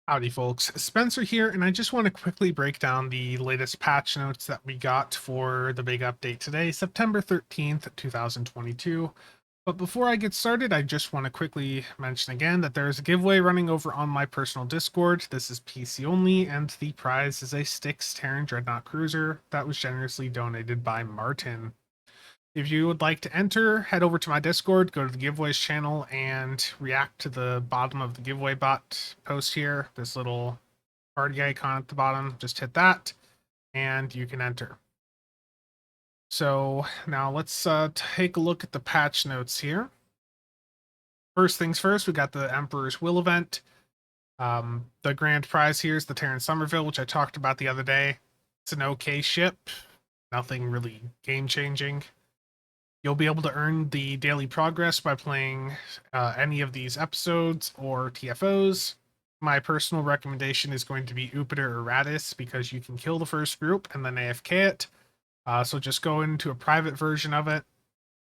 Howdy folks, Spencer here, and I just want to quickly break down the latest patch notes that we got for the big update today, September 13th, 2022. But before I get started, I just want to quickly mention again that there is a giveaway running over on my personal Discord. This is PC only, and the prize is a Styx Terran Dreadnought Cruiser that was generously donated by Martin. If you would like to enter, head over to my Discord, go to the giveaways channel, and react to the bottom of the giveaway bot post here. This little party icon at the bottom. Just hit that, and you can enter. So now let's take a look at the patch notes here. First things first, we got the Emperor's Will event. The grand prize here is the Terran Somerville, which I talked about the other day. It's an okay ship, nothing really game-changing. You'll be able to earn the daily progress by playing any of these episodes or TFOs. My personal recommendation is going to be Upiter or Radis because you can kill the first group and then AFK it. So just go into a private version of it,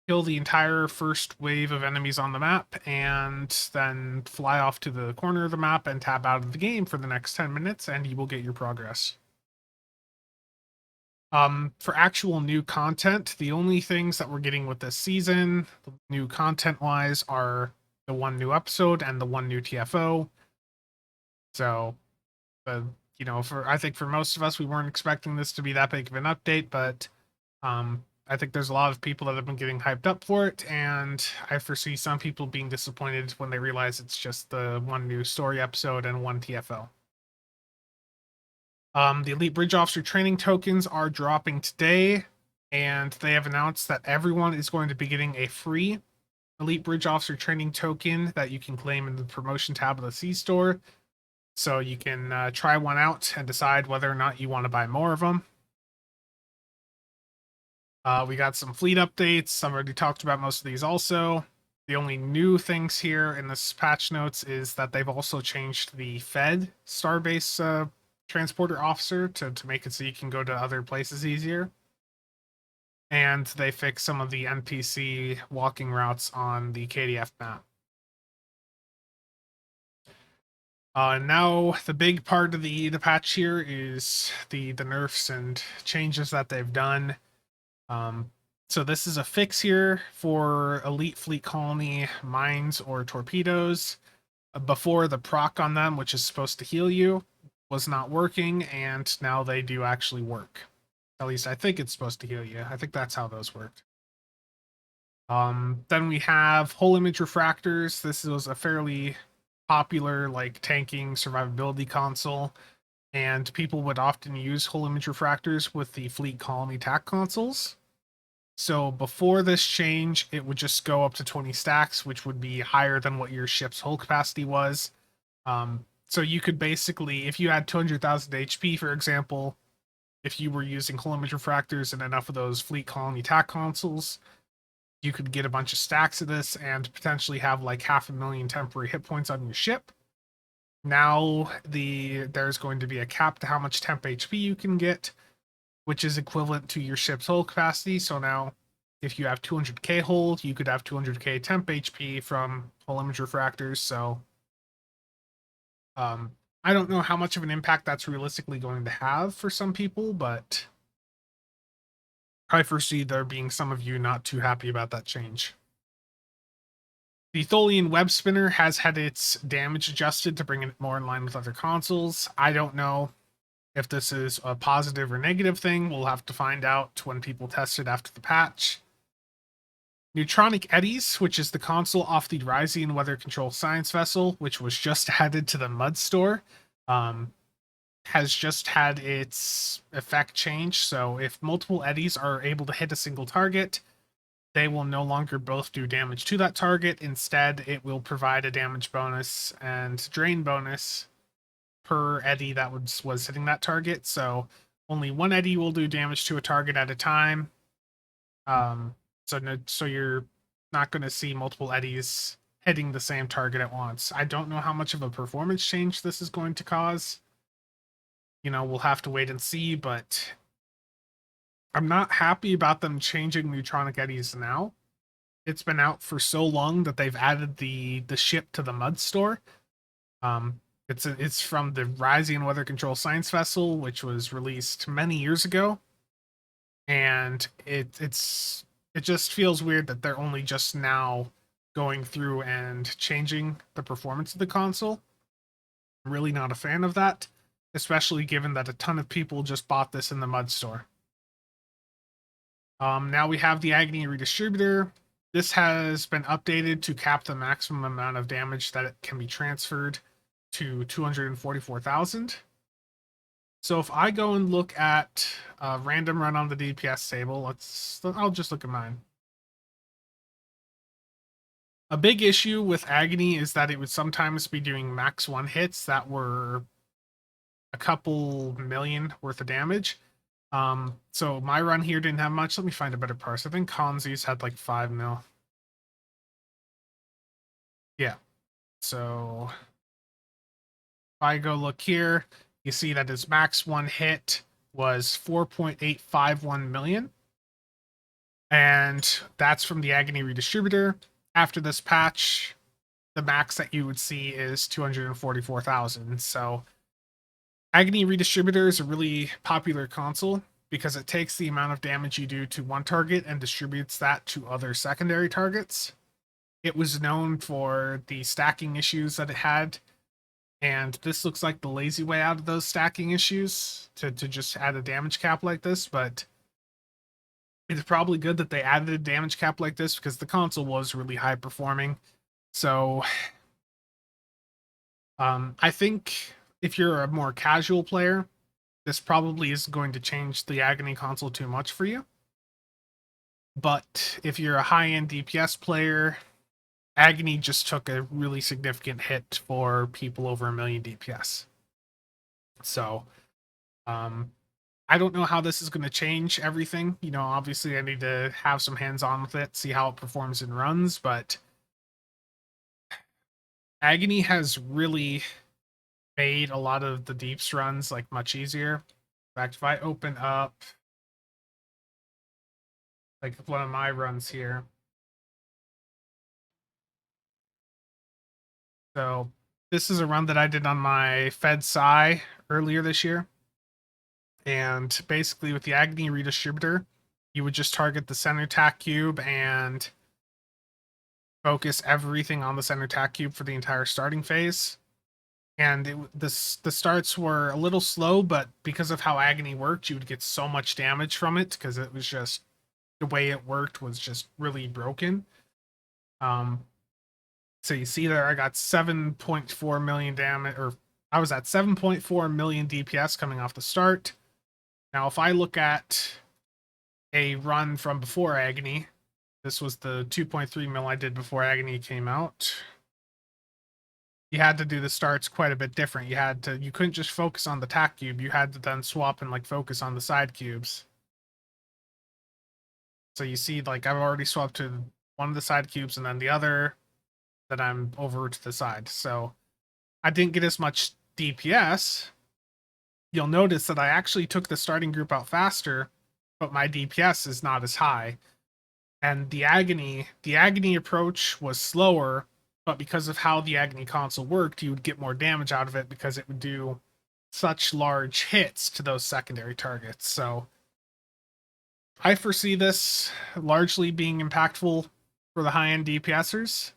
kill the entire first wave of enemies on the map, and then fly off to the corner of the map and tab out of the game for the next 10 minutes, and you will get your progress. For actual new content, the only things that we're getting with this season, new content-wise, are the one new episode and the one new TFO. So, I think for most of us, we weren't expecting this to be that big of an update, but I think there's a lot of people that have been getting hyped up for it, and I foresee some people being disappointed when they realize it's just the one new story episode and one TFO. The Elite Bridge Officer training tokens are dropping today, and they have announced that everyone is going to be getting a free Elite Bridge Officer training token that you can claim in the promotion tab of the C store. So you can try one out and decide whether or not you want to buy more of them. We got some fleet updates. I've already talked about most of these also. The only new things here in this patch notes is that they've also changed the Fed Starbase transporter officer to make it so you can go to other places easier. And they fix some of the NPC walking routes on the KDF map. Now the big part of the patch here is the nerfs and changes that they've done. So this is a fix here for Elite Fleet Colony mines or torpedoes. Before, the proc on them, which is supposed to heal you, was not working, and now they do actually work. At least I think it's supposed to heal you. I think that's how those worked. Then we have Whole Image Refractors. This was a fairly popular tanking survivability console, and people would often use Whole Image Refractors with the Fleet Colony TAC consoles. So before this change, it would just go up to 20 stacks, which would be higher than what your ship's hull capacity was. So you could basically, if you had 200,000 HP, for example, if you were using Whole Image Refractors and enough of those Fleet Colony TAC consoles, you could get a bunch of stacks of this and potentially have 500,000 temporary hit points on your ship. Now there's going to be a cap to how much temp HP you can get, which is equivalent to your ship's hull capacity. So now, if you have 200k hull, you could have 200k temp HP from Whole Image Refractors. So, I don't know how much of an impact that's realistically going to have for some people, but I foresee there being some of you not too happy about that change. The Tholian Webspinner has had its damage adjusted to bring it more in line with other consoles. I don't know if this is a positive or negative thing. We'll have to find out when people test it after the patch. Neutronic Eddies, which is the console off the Ryzian Weather Control Science Vessel, which was just added to the MUD store, has just had its effect change. So if multiple eddies are able to hit a single target, they will no longer both do damage to that target. Instead, it will provide a damage bonus and drain bonus per eddy that was hitting that target. So only one eddy will do damage to a target at a time. So you're not going to see multiple eddies hitting the same target at once. I don't know how much of a performance change this is going to cause. We'll have to wait and see, but I'm not happy about them changing Neutronic Eddies now. It's been out for so long that they've added the ship to the MUD store. It's from the Rising Weather Control Science Vessel, which was released many years ago, and it just feels weird that they're only just now going through and changing the performance of the console. I'm really not a fan of that, especially given that a ton of people just bought this in the Mud store. Now we have the Agony Redistributor. This has been updated to cap the maximum amount of damage that it can be transferred to 244,000. So if I go and look at a random run on the DPS table, I'll just look at mine. A big issue with Agony is that it would sometimes be doing max 1 hits that were a couple million worth of damage. So my run here didn't have much. Let me find a better parse. I think Konzi's had like 5 mil. Yeah. So if I go look here, you see that his max 1 hit was 4.851 million. And that's from the Agony Redistributor. After this patch, the max that you would see is 244,000. So Agony Redistributor is a really popular console because it takes the amount of damage you do to one target and distributes that to other secondary targets. It was known for the stacking issues that it had, and this looks like the lazy way out of those stacking issues to just add a damage cap like this, but it's probably good that they added a damage cap like this because the console was really high performing. So I think if you're a more casual player, this probably isn't going to change the Agony console too much for you. But if you're a high-end DPS player, Agony just took a really significant hit for people over 1 million DPS. So, I don't know how this is going to change everything. You know, obviously I need to have some hands-on with it, see how it performs in runs, but Agony has really made a lot of the deeps runs like much easier. In fact, if I open up like one of my runs here, so this is a run that I did on my Fed Psi earlier this year. And basically with the Agony Redistributor, you would just target the center tack cube and focus everything on the center tack cube for the entire starting phase. And the starts were a little slow, but because of how Agony worked, you would get so much damage from it because it was just the way it worked was just really broken. So you see there, I got 7.4 million damage, or I was at 7.4 million DPS coming off the start. Now, if I look at a run from before Agony, this was the 2.3 mil I did before Agony came out. You had to do the starts quite a bit different. You couldn't just focus on the tack cube. You had to then swap and like focus on the side cubes. So you see, like I've already swapped to one of the side cubes and then the other that I'm over to the side. So I didn't get as much DPS. You'll notice that I actually took the starting group out faster, but my DPS is not as high. And the Agony approach was slower, but because of how the Agony console worked, you would get more damage out of it because it would do such large hits to those secondary targets. So I foresee this largely being impactful for the high-end DPSers.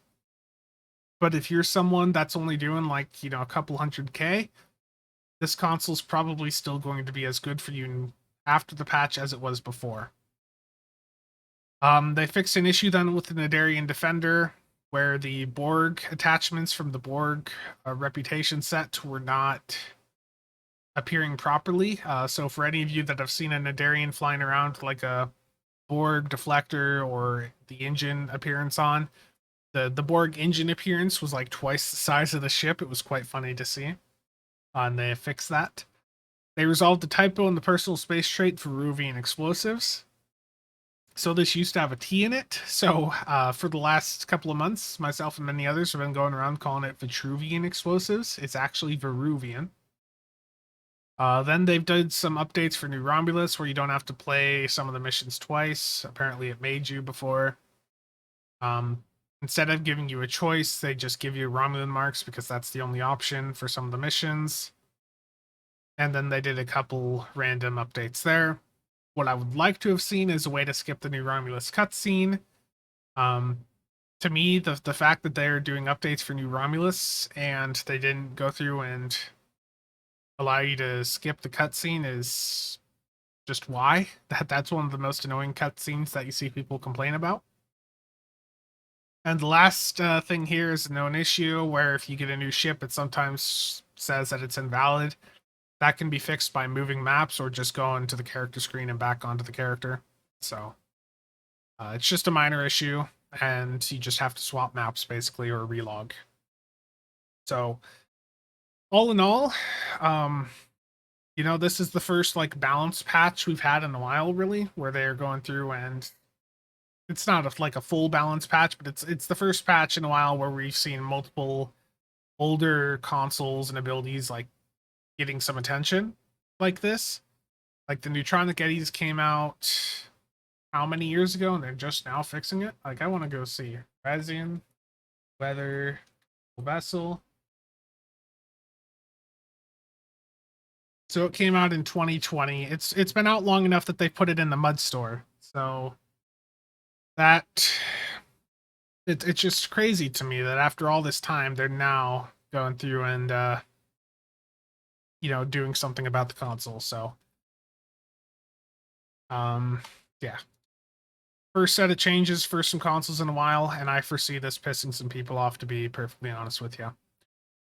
But if you're someone that's only doing like, you know, a couple 100K, this console's probably still going to be as good for you after the patch as it was before. They fixed an issue then with the Nadarian Defender, where the Borg attachments from the Borg reputation set were not appearing properly. So for any of you that have seen a Nadarian flying around like a Borg deflector or the engine appearance on, the Borg engine appearance was like twice the size of the ship. It was quite funny to see. And they fixed that. They resolved the typo in the personal space trait for Veruvian explosives. So this used to have a T in it. So for the last couple of months, myself and many others have been going around calling it Vitruvian explosives. It's actually Veruvian. Then they've done some updates for New Romulus where you don't have to play some of the missions twice. Apparently it made you before. Instead of giving you a choice, they just give you Romulan marks because that's the only option for some of the missions. And then they did a couple random updates there. What I would like to have seen is a way to skip the new Romulus cutscene. To me, the fact that they're doing updates for new Romulus and they didn't go through and allow you to skip the cutscene is just why. That's one of the most annoying cutscenes that you see people complain about. And the last thing here is a known issue where if you get a new ship, it sometimes says that it's invalid. That can be fixed by moving maps or just going to the character screen and back onto the character. So it's just a minor issue, and you just have to swap maps basically or relog. So all in all, this is the first like balance patch we've had in a while, really, where they're going through, and it's not like a full balance patch, but it's the first patch in a while where we've seen multiple older consoles and abilities like getting some attention like this. Like the Neutronic Eddies came out how many years ago, and they're just now fixing it. Like I want to go see resin, weather, vessel. So it came out in 2020. It's been out long enough that they put it in the mud store. So that it's just crazy to me that after all this time, they're now going through and doing something about the console. So yeah. First set of changes for some consoles in a while, and I foresee this pissing some people off, to be perfectly honest with you.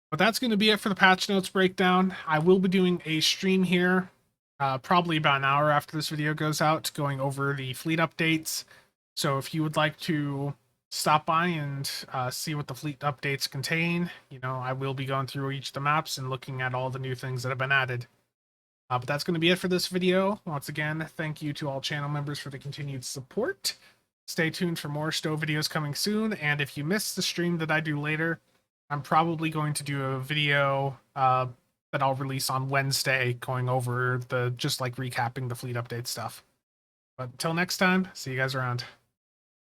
But that's going to be it for the patch notes breakdown. I will be doing a stream here, probably about an hour after this video goes out, going over the fleet updates. So if you would like to stop by and see what the fleet updates contain, I will be going through each of the maps and looking at all the new things that have been added. But that's going to be it for this video. Once again, thank you to all channel members for the continued support. Stay tuned for more Stowe videos coming soon, and if you missed the stream that I do later, I'm probably going to do a video that I'll release on Wednesday going over just like recapping the fleet update stuff. But until next time, see you guys around.